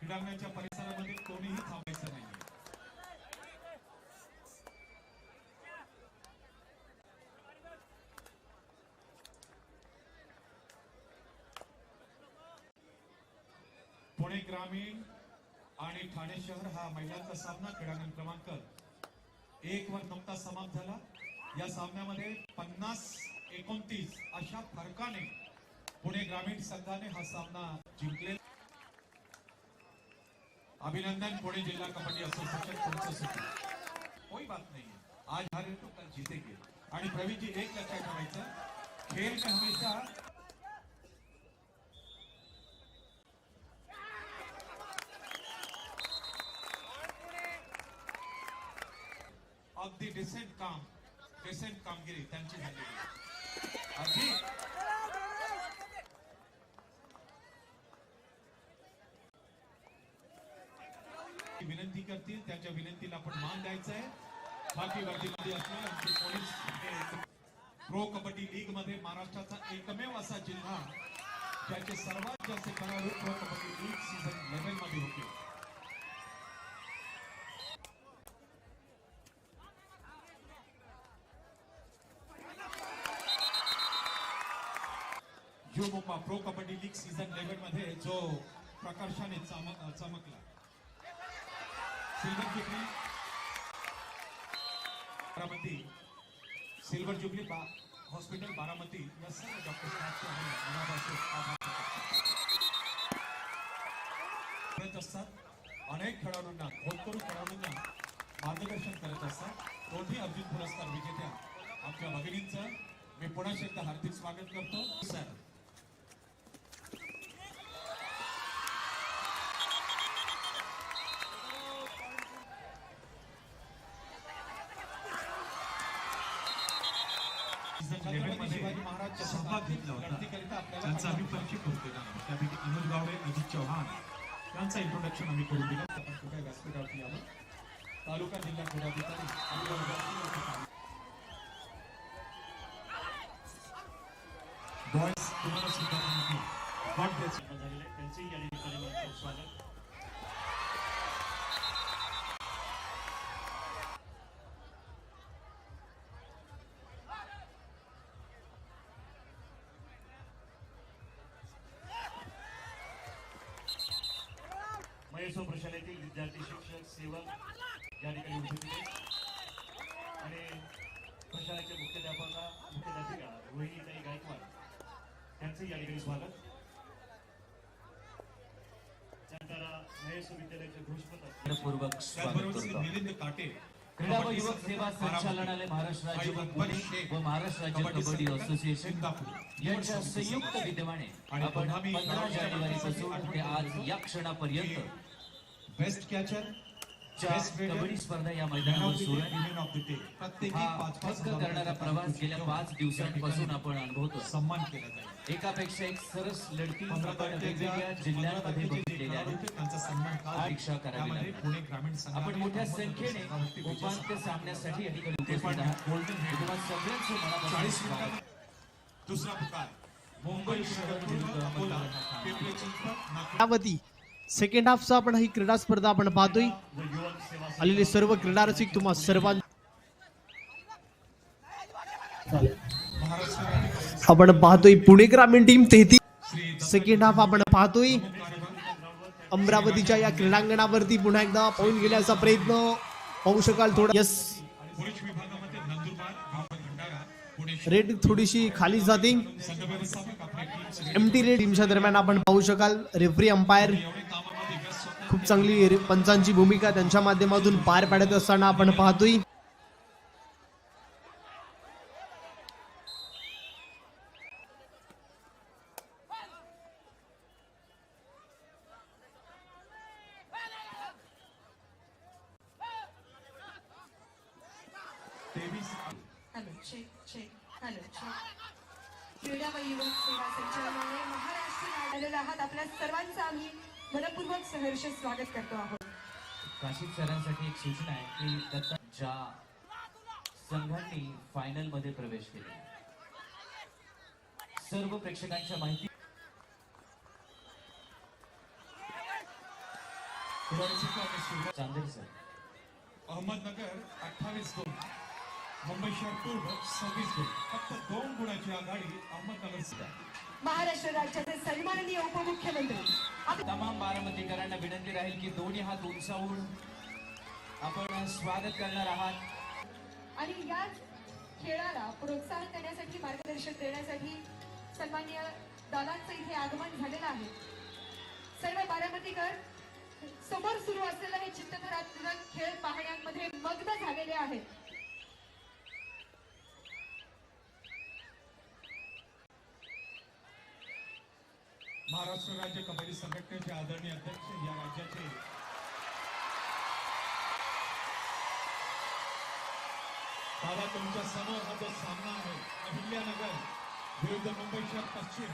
क्रीडांगणाच्या परिसरामध्ये कोणीही थांबायचं नाही। पुणे ग्रामीण आणि ठाणे शहर हा महिलांचा सामना क्रीडांगण क्रमांक 1 वर नुकताच समाप्त झाला। या सामन्यामध्ये 50-29 अशा फरकाने पुणे ग्रामीण संघाने हा सामना जिंकले। अभिनंदन पुणे जिला कबड्डी एसोसिएशन तुमचं कोई बात नहीं है, आज हारे तो कल जीतेंगे। आणि प्रवीण जी एक लक्षात ठेवायचं, खेळ में हमेशा अगदी डिसेंट कामगिरी त्यांची झालेली अगदी विनंती करतील, त्यांच्या विनंतीला आपण मान द्यायचा आहे। बाकी वर्दीमध्ये असलेले आमचे पोलीस प्रो कबड्डी लीग मध्ये महाराष्ट्राचा एकमेव असा जिल्हा ज्याचे सर्वात जास्त खेळाडू प्रो कबड्डी लीग सीझन 11 मध्ये होते। U Mumba pro kabaddi league season 11 मध्ये जो प्रकर्षाने चमकला। Silver jubilee Baramati, silver jubilee hospital Baramati या सर्व डॉक्टर स्टाफचे मनापासून करत असतात। अनेक खेळाडूंना खेळाडूंना मार्गदर्शन करत असतात। दोन्ही अर्जुन पुरस्कार विजेत्या आमच्या भगिनींचं मी पुन्हा एकदा हार्दिक स्वागत करतो। सर शिवाजी महाराज सहभाग घेतला होता, त्यांचा आम्ही परिचय करून दिला। त्यापैकी अनुज गावडे, अजित चव्हाण यांचा इंट्रोडक्शन आम्ही करून दिला। आपण कुठे व्यासपीठावरती आलो, तालुका जिल्हा क्रीडाधिकारी बॉयज तुम्हाला सुद्धा गॉड ब्लेस झालेले त्यांचे या ठिकाणी स्वागत। महेश्वर प्रशालेतील विद्यार्थी, शिक्षक, सेवक या ठिकाणी उपस्थित आहेत आणि प्रशालेचे मुख्याध्यापिका रोहिणीताई गायकवाड त्यांचे या ठिकाणी स्वागत। त्यानंतर महेश्वर विद्यालयाचे घोषपत्र स्वागत करतो। मिलिंद काटे क्रीडा व युवक सेवा संचालनालय महाराष्ट्र राज्य पुणे व महाराष्ट्र राज्य कबड्डी असोसिएशन यांच्या संयुक्त विद्यमाने आपण 15 जानेवारी पासून ते आज या क्षणापर्यंत बेस्ट कॅचर कबड्डी स्पर्धा या मैदानावर सुरू आहे। पक्क करणारा प्रवास गेल्या 5 दिवसांपासून आपण अनुभवतो। सन्मान केला जाईल। एकापेक्षा एक सरस लढती आपण वेगवेगळ्या जिल्ह्यांमध्ये बघितलेल्या आहेत। त्यांचा सन्मान परीक्षा करावी लागली। पुणे ग्रामीण आपण मोठ्या संख्येने उपांत्य सामन्यासाठी या ठिकाणी उपस्थित आहात। तुम्हा सगळ्यांचं मनापासून स्वागत। दुसरा पुकार मुंबई शहर विरुद्ध अकोला, पिंपरी चिंचवड, नागपूर। सेकंड हाफचा आपण ही क्रीडा स्पर्धा आपण पाहतोय। आलेले सर्व क्रीडा रसिक तुम्हा सर्वांना आपण पाहतोय पुणे ग्रामीण टीम 33 सेकंड हाफ आपण पाहतोय। अमरावतीच्या या क्रीडांगणावरती पुन्हा एकदा पॉइंट घेण्याचा प्रयत्न पाहू शकाल। थोडा यस रेड थोडीशी खाली जाते। एमटी रेड टीमच्या दरम्यान आपण पाहू शकाल रेफरी अंपायर खूप चांगली पंचांची भूमिका त्यांच्या माध्यमातून पार पाडत असताना आपण पाहतोय। क्रीडा व युवक सेवा संचालनालय महाराष्ट्र आलेला आहात। आपल्या सर्वांचं आम्ही मनपूर्वक सहर्ष स्वागत करतो आहोत। काशिद सरांसाठी एक सूचना आहे की दत्ता ज्या संघांनी फायनल मध्ये प्रवेश केला सर्व प्रेक्षकांच्या माहिती खेळाडू संघ आणि सुरुवात चांदेर सर. अहमदनगर 28 गुण, मुंबई शहर पूर्व 26 गुण. फक्त 2 गुणाची आघाडी अहमदनगर सुद्धा. महाराष्ट्र राज्याचे सन्माननीय उपमुख्यमंत्री तमाम बारामतीकरांना विनंती राहील की दोन्ही हात उंचावून आपण स्वागत करणार आहात. आणि याच खेळाला प्रोत्साहन देण्यासाठी मार्गदर्शन देण्यासाठी सन्माननीय दादांचं इथे आगमन झालेलं आहे. सर्व बारामतीकर समोर सुरू असलेला हे चित्तधरात्मक खेळ पाहण्यामध्ये मग्न झालेले आहेत. महाराष्ट्र राज्य कबड्डी संघटनेचे आदरणीय अध्यक्ष, या राज्याचे दादा, तुमच्या समोर हा जो सामना आहे अहिल्यानगर विरुद्ध मुंबई शहर पश्चिम